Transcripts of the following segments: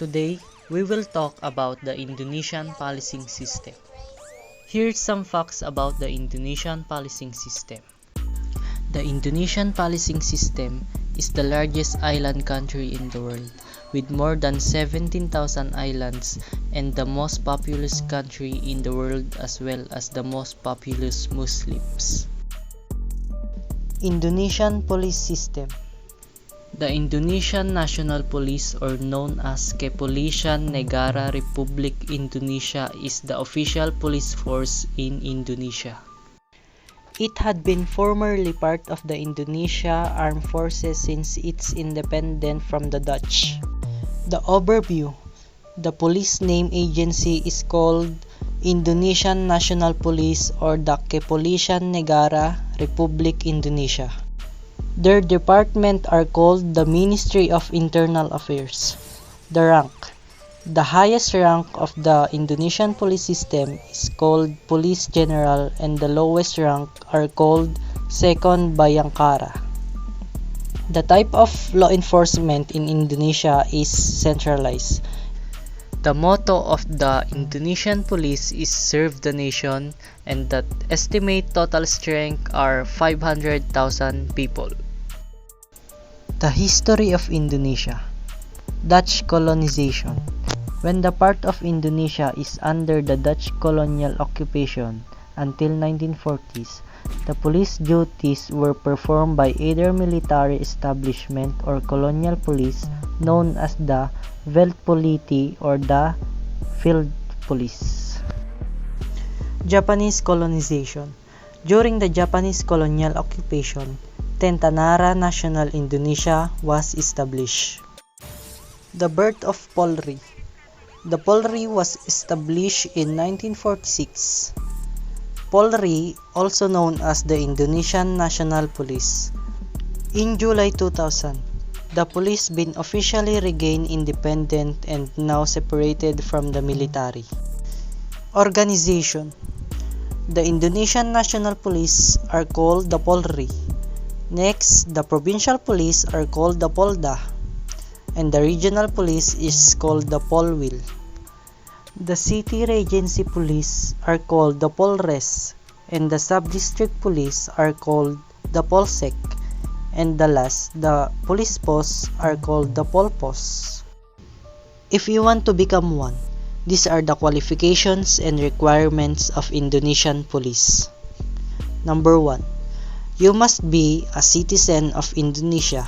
Today, we will talk about the Indonesian policing system. Here's some facts about the Indonesian policing system. The Indonesian policing system is the largest island country in the world, with more than 17,000 islands and the most populous country in the world as well as the most populous Muslims. Indonesian police system. The Indonesian National Police, or known as Kepolisian Negara Republik Indonesia, is the official police force in Indonesia. It had been formerly part of the Indonesia Armed Forces since its independence from the Dutch. The overview. The police name agency is called Indonesian National Police, or the Kepolisian Negara Republik Indonesia. Their department are called the Ministry of Internal Affairs. The rank. The highest rank of the Indonesian police system is called Police General, and the lowest rank are called Second Bayangkara. The type of law enforcement in Indonesia is centralized. The motto of the Indonesian police is "Serve the Nation," and the estimated total strength are 500,000 people. The history of Indonesia. Dutch colonization. When the part of Indonesia is under the Dutch colonial occupation until 1940s, the police duties were performed by either military establishment or colonial police known as the Veldpolitie or the Field Police. Japanese colonization. During the Japanese colonial occupation, Tentanara Nasional Indonesia was established. The birth of Polri. The Polri was established in 1946. Polri, also known as the Indonesian National Police. In July 2000, the police been officially regained independent and now separated from the military. Organization. The Indonesian National Police are called the Polri. Next, the provincial police are called the Polda, and the regional police is called the Polwil. The city regency police are called the Polres, and the sub-district police are called the Polsek, and the last, the police posts are called the Polpos. If you want to become one, these are the qualifications and requirements of Indonesian police. Number 1. You must be a citizen of Indonesia.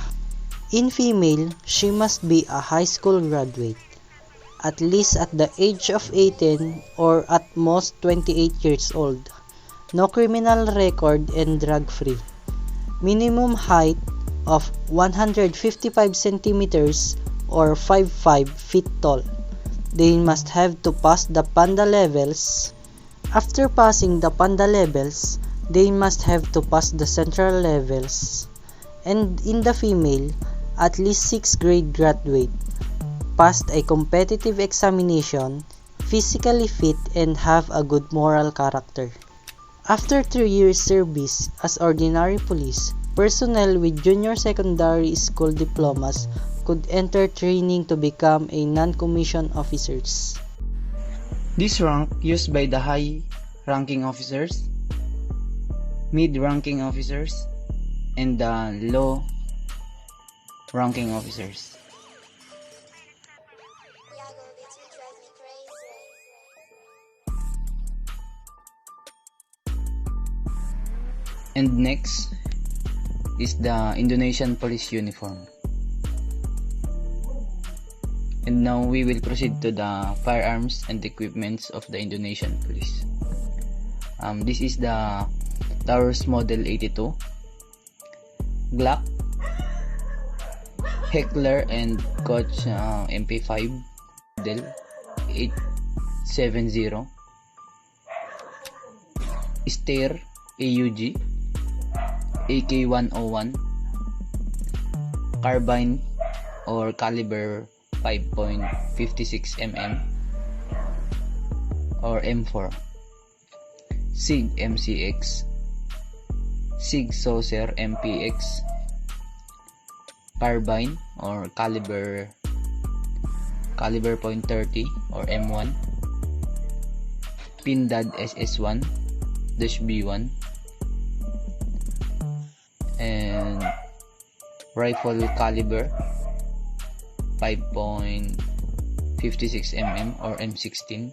In female, she must be a high school graduate, at least at the age of 18 or at most 28 years old. No criminal record and drug-free. Minimum height of 155 centimeters or 5'5" feet tall. They must have to pass the Panda levels. After passing the Panda levels, they must have to pass the central levels. And in the female, at least 6th grade graduate, passed a competitive examination, physically fit, and have a good moral character. After 3 years service as ordinary police, personnel with junior secondary school diplomas could enter training to become a non-commissioned officers. This rank used by the high-ranking officers, mid-ranking officers, and the low-ranking officers. And next is the Indonesian police uniform. And now we will proceed to the firearms and equipments of the Indonesian police. This is the Taurus Model 82, Glock, Heckler and Koch MP5 Model 870, Steyr AUG, AK-101, carbine or caliber 5.56 mm or M4, SIG MCX, SIG Saucer MPX, carbine or caliber caliber .30 or M1, Pindad SS1-B1, and rifle caliber 5.56 mm or M16.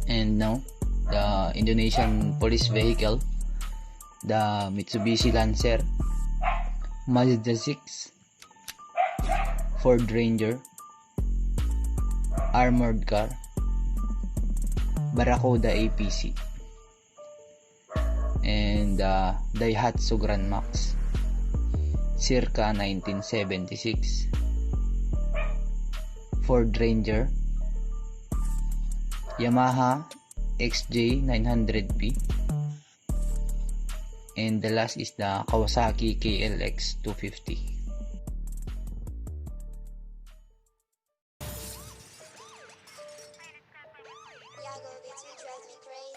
And now the Indonesian police vehicle, the Mitsubishi Lancer, Mazda 6, Ford Ranger, armored car, Barracuda APC, and Daihatsu Grand Max circa 1976, Ford Ranger, Yamaha XJ 900P, and the last is the Kawasaki KLX 250. Yago, bitch, you drive me crazy.